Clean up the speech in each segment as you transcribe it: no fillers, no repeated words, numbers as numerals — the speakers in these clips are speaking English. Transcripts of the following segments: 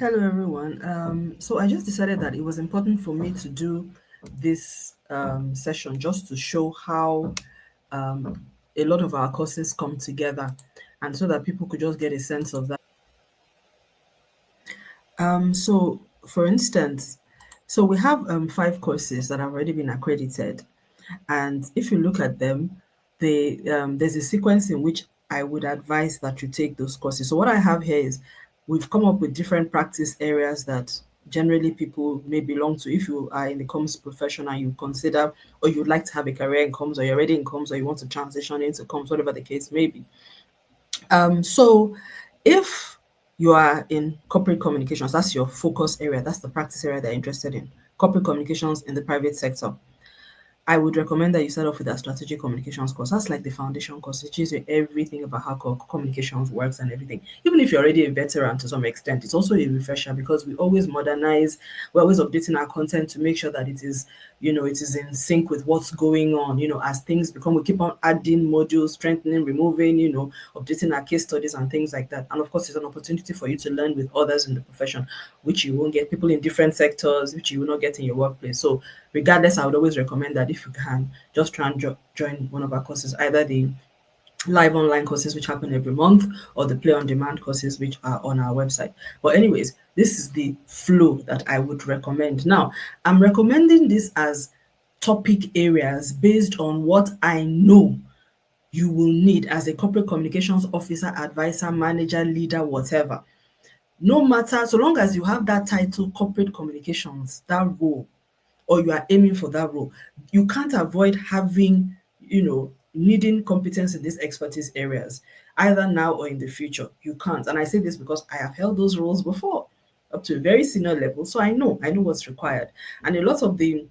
Hello, everyone. So I just decided that it was important for me to do this session just to show how a lot of our courses come together, and so that people could just get a sense of that. So, for instance, so we have five courses that have already been accredited, and if you look at them, there's a sequence in which I would advise that you take those courses. So what I have here is we've come up with different practice areas that generally people may belong to. If you are in the comms profession and you consider or you'd like to have a career in comms, or you're already in comms, or you want to transition into comms, whatever the case may be. So if you are in corporate communications, that's your focus area, that's the practice area that you're interested in. Corporate communications in the private sector, I would recommend that you start off with a strategic communications course. That's like the foundation course. It teaches you everything about how communications works and everything. Even if you're already a veteran to some extent, it's also a refresher because we always modernize, we're always updating our content to make sure that it is, it is in sync with what's going on. As things become, we keep on adding modules, strengthening, removing, updating our case studies and things like that. And of course, it's an opportunity for you to learn with others in the profession, which you won't get, people in different sectors, which you will not get in your workplace. So regardless, I would always recommend that if you can, just try and join one of our courses, either the live online courses which happen every month or the play on demand courses which are on our website. But anyways, this is the flow that I would recommend. Now, I'm recommending this as topic areas based on what I know you will need as a corporate communications officer, advisor, manager, leader, whatever. No matter, so long as you have that title, corporate communications, that role, or you are aiming for that role, you can't avoid having, needing competence in these expertise areas, either now or in the future. You can't. And I say this because I have held those roles before, up to a very senior level. So I know what's required. And a lot of the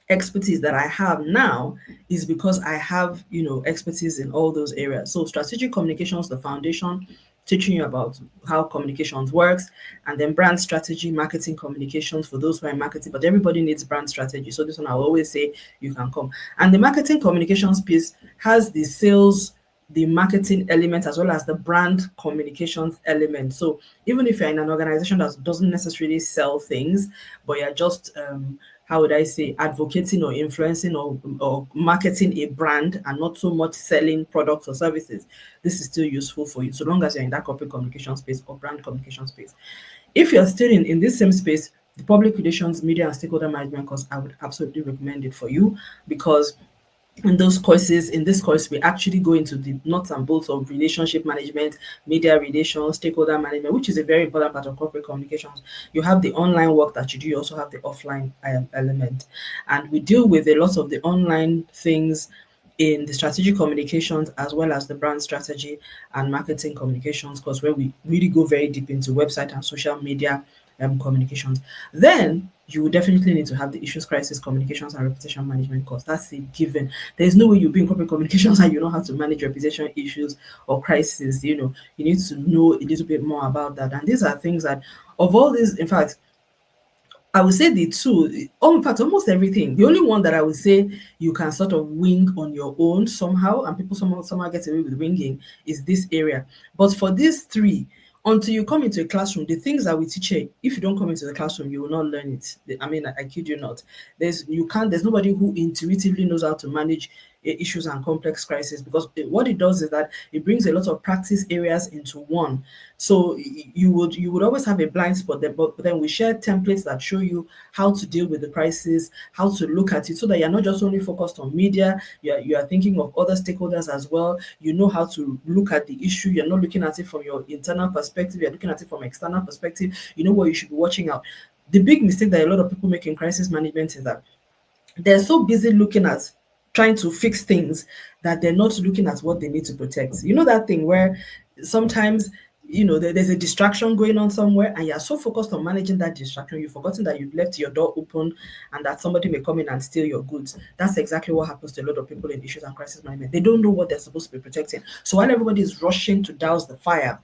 expertise that I have now is because I have, expertise in all those areas. So strategic communications, the foundation, teaching you about how communications works, and then brand strategy, marketing communications for those who are in marketing, but everybody needs brand strategy. So this one I'll always say you can come. And the marketing communications piece has the sales, the marketing element, as well as the brand communications element. So even if you're in an organization that doesn't necessarily sell things, but you're just how would I say, advocating or influencing or marketing a brand and not so much selling products or services, this is still useful for you so long as you're in that corporate communication space or brand communication space. If you're still in this same space, the public relations, media, and stakeholder management course, I would absolutely recommend it for you because in this course, we actually go into the nuts and bolts of relationship management, media relations, stakeholder management, which is a very important part of corporate communications. You have the online work that you do, you also have the offline element. And we deal with a lot of the online things in the strategic communications as well as the brand strategy and marketing communications course, where we really go very deep into website and social media communications. Then you will definitely need to have the issues, crisis, communications, and reputation management course. That's a given. There's no way you'll be in corporate communications and you don't have to manage reputation issues or crisis. You need to know a little bit more about that. And these are things that, of all these, in fact, I would say the two, in fact, almost everything. The only one that I would say you can sort of wing on your own somehow, and people somehow get away with winging, is this area. But for these three, until you come into a classroom, the things that we teach here, if you don't come into the classroom, you will not learn it. I mean, I kid you not. There's nobody who intuitively knows how to manage issues and complex crises, because what it does is that it brings a lot of practice areas into one. So you would always have a blind spot there, but then we share templates that show you how to deal with the crisis, how to look at it, so that you're not just only focused on media, you are thinking of other stakeholders as well. You know how to look at the issue. You're not looking at it from your internal perspective, you're looking at it from external perspective. You know what you should be watching out. The big mistake that a lot of people make in crisis management is that they're so busy looking at trying to fix things that they're not looking at what they need to protect. You know that thing where sometimes there's a distraction going on somewhere and you're so focused on managing that distraction, you've forgotten that you've left your door open and that somebody may come in and steal your goods. That's exactly what happens to a lot of people in issues and crisis management. They don't know what they're supposed to be protecting. So while everybody is rushing to douse the fire,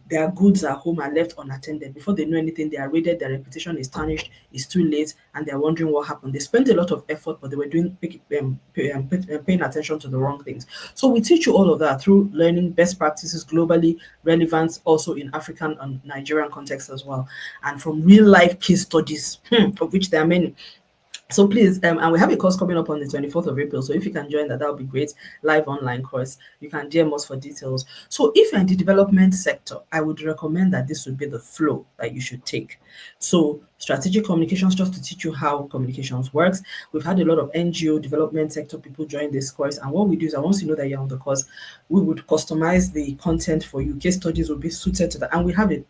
their goods at home are left unattended. Before they know anything, they are raided, their reputation is tarnished, it's too late, and they're wondering what happened. They spent a lot of effort, but they were paying attention to the wrong things. So we teach you all of that through learning best practices globally, relevant also in African and Nigerian context as well, and from real life case studies, of which there are many. So please, and we have a course coming up on the 24th of April. So if you can join that, that would be great. Live online course. You can DM us for details. So if you're in the development sector, I would recommend that this would be the flow that you should take. So strategic communications, just to teach you how communications works. We've had a lot of NGO development sector people join this course. And what we do is, once you know that you're on the course, we would customize the content for you. Case studies will be suited to that. And we have it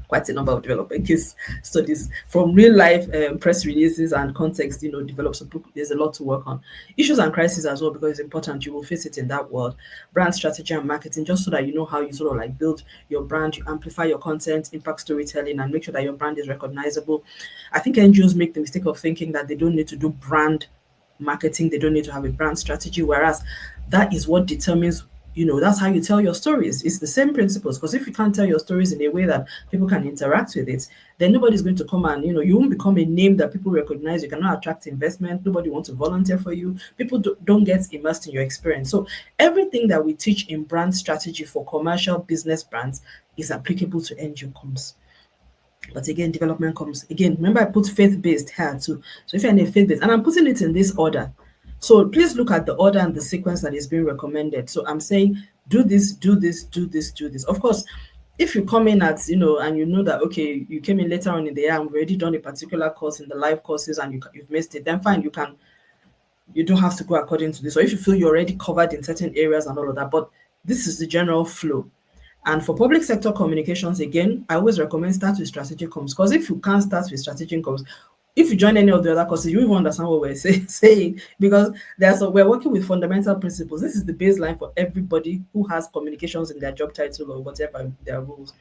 quite a number of development case studies from real life press releases and context, develop some book. There's a lot to work on. Issues and crises as well, because it's important. You will face it in that world. Brand strategy and marketing, just so that you know how you sort of like build your brand, you amplify your content, impact storytelling, and make sure that your brand is recognizable. I think NGOs make the mistake of thinking that they don't need to do brand marketing, they don't need to have a brand strategy, whereas that is what determines, that's how you tell your stories. It's the same principles, because if you can't tell your stories in a way that people can interact with it, then nobody's going to come and, you won't become a name that people recognize. You cannot attract investment. Nobody wants to volunteer for you. People don't get immersed in your experience. So everything that we teach in brand strategy for commercial business brands is applicable to NGO comms. But again, development comes again. Remember, I put faith-based here too. So if you're in a faith-based, and I'm putting it in this order. So please look at the order and the sequence that is being recommended. So I'm saying do this, do this, do this, do this. Of course, if you come in at, and you know that, okay, you came in later on in the year and we've already done a particular course in the live courses and you've missed it, then fine, you don't have to go according to this. Or if you feel you're already covered in certain areas and all of that, but this is the general flow. And for public sector communications, again, I always recommend start with strategic comms, because if you can't start with strategic comms, if you join any of the other courses, you won't understand what we're saying, because we're working with fundamental principles. This is the baseline for everybody who has communications in their job title or whatever their roles.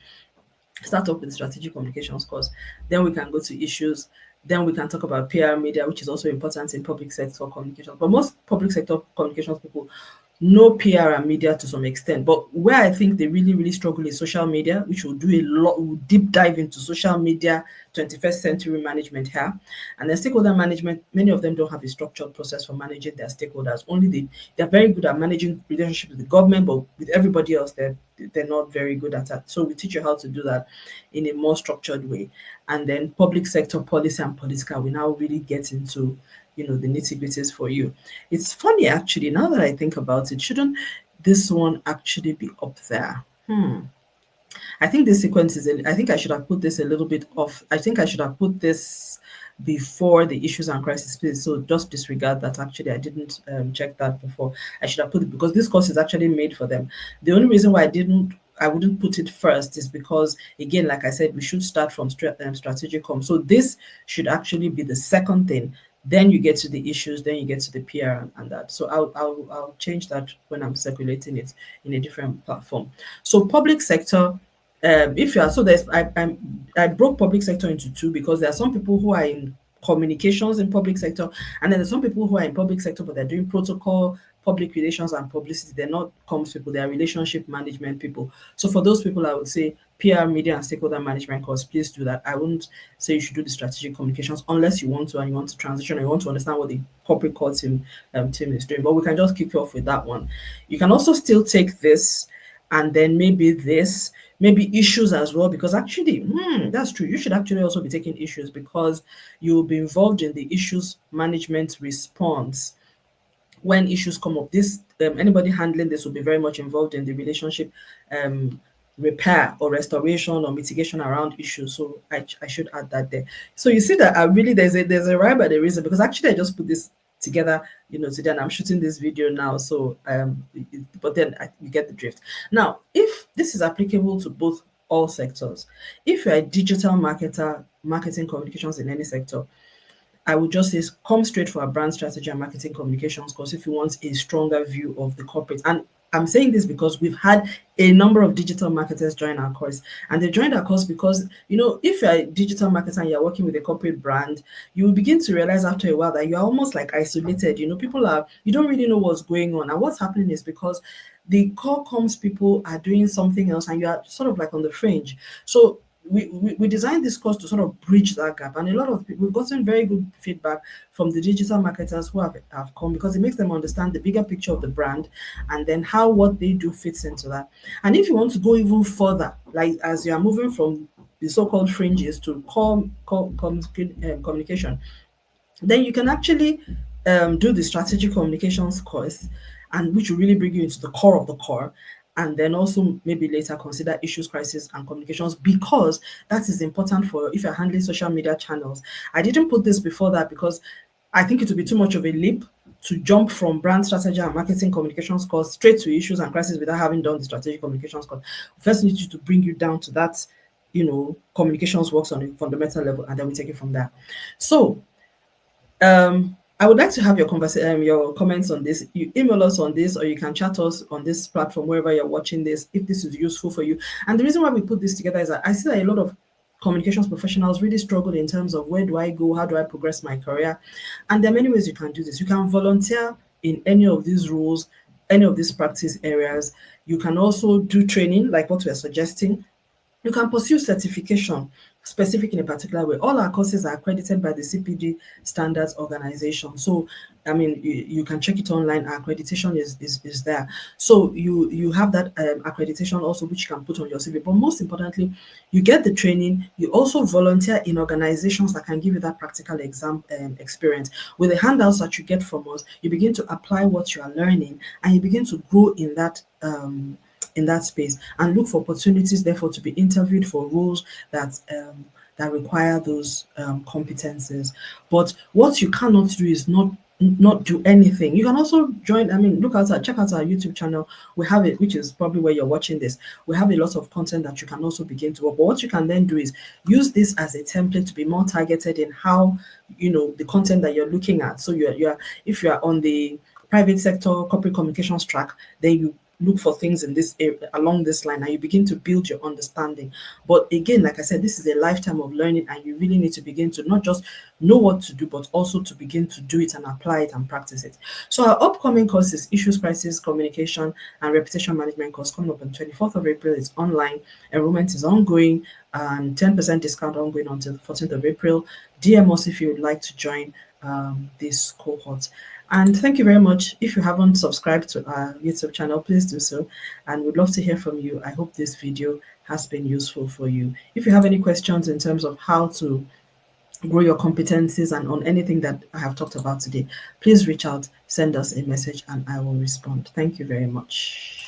Start off with strategic communications course, then we can go to issues, then we can talk about PR media, which is also important in public sector communications. But most public sector communications people know PR and media to some extent. But where I think they really, really struggle is social media, which will do a lot, we'll deep dive into social media, 21st century management here. And then stakeholder management, many of them don't have a structured process for managing their stakeholders. Only they're very good at managing relationships with the government, but with everybody else, they're not very good at that. So we teach you how to do that in a more structured way. And then public sector policy and political, we now really get into the nitty-gritties for you. It's funny actually, now that I think about it, shouldn't this one actually be up there? I think this sequence I think I should have put this a little bit off. I think I should have put this before the issues and crisis phase. So just disregard that. Actually, I didn't check that before. I should have put it, because this course is actually made for them. The only reason why I wouldn't put it first is because, again, like I said, we should start from strategic comms. So this should actually be the second thing. Then you get to the issues, then you get to the PR and that. So I'll change that when I'm circulating it in a different platform. So public sector, if you are, so there's I broke public sector into two, because there are some people who are in communications in public sector, and then there's some people who are in public sector but they're doing protocol, public relations and publicity. They're not comms people, they're relationship management people. So for those people, I would say PR, media and stakeholder management course, please do that. I wouldn't say you should do the strategic communications unless you want to, and you want to transition, and you want to understand what the corporate core team is doing. But we can just kick you off with that one. You can also still take this, and then maybe issues as well, because actually, that's true. You should actually also be taking issues, because you'll be involved in the issues management response. When issues come up, this anybody handling this will be very much involved in the relationship repair or restoration or mitigation around issues. So I should add that there. So you see that I really there's a rhyme and a reason, because actually I just put this together, today, and I'm shooting this video now. So but then you get the drift. Now, if this is applicable to both all sectors, if you're a digital marketer, marketing communications in any sector, I would just say come straight for a brand strategy and marketing communications course if you want a stronger view of the corporate. And I'm saying this because we've had a number of digital marketers join our course, and they joined our course because, if you're a digital marketer and you're working with a corporate brand, you will begin to realize after a while that you're almost like isolated. You don't really know what's going on. And what's happening is because the core comms people are doing something else and you are sort of like on the fringe. So we designed this course to sort of bridge that gap. And a lot of people, we've gotten very good feedback from the digital marketers who have come, because it makes them understand the bigger picture of the brand and then how what they do fits into that. And if you want to go even further, like as you are moving from the so-called fringes to communication, then you can actually do the strategic communications course, and which will really bring you into the core of the core, and then also maybe later consider issues, crisis, and communications, because that is important for if you're handling social media channels. I didn't put this before that because I think it would be too much of a leap to jump from brand strategy and marketing communications course straight to issues and crisis without having done the strategic communications course. First, need you to bring you down to that, communications works on a fundamental level, and then we take it from there. So I would like to have your conversation, your comments on this. You email us on this, or you can chat us on this platform wherever you're watching this, if this is useful for you. And the reason why we put this together is that I see that a lot of communications professionals really struggle in terms of where do I go, how do I progress my career, and there are many ways you can do this. You can volunteer in any of these roles, any of these practice areas. You can also do training, like what we're suggesting. You can pursue certification specific in a particular way. All our courses are accredited by the CPD Standards Organization. So, I mean, you can check it online. Our accreditation is there. So you have that accreditation also, which you can put on your CV. But most importantly, you get the training. You also volunteer in organizations that can give you that practical exam experience. With the handouts that you get from us, you begin to apply what you are learning, and you begin to grow in that space, and look for opportunities therefore to be interviewed for roles that require those competencies. But what you cannot do is not do anything. You can also join, I mean, check out our YouTube channel. We have it, which is probably where you're watching this. We have a lot of content that you can also begin to work. But what you can then do is use this as a template to be more targeted in how, the content that you're looking at. So you're if you're on the private sector corporate communications track, then you look for things in this area, along this line, and you begin to build your understanding. But again, like I said, this is a lifetime of learning, and you really need to begin to not just know what to do, but also to begin to do it and apply it and practice it. So our upcoming course is issues, crisis, communication, and reputation management course, coming up on 24th of April. It's online. Enrollment is ongoing, and 10% discount ongoing until the 14th of April. DM us if you would like to join this cohort. And thank you very much. If you haven't subscribed to our YouTube channel, please do so. And we'd love to hear from you. I hope this video has been useful for you. If you have any questions in terms of how to grow your competencies and on anything that I have talked about today, please reach out, send us a message, and I will respond. Thank you very much.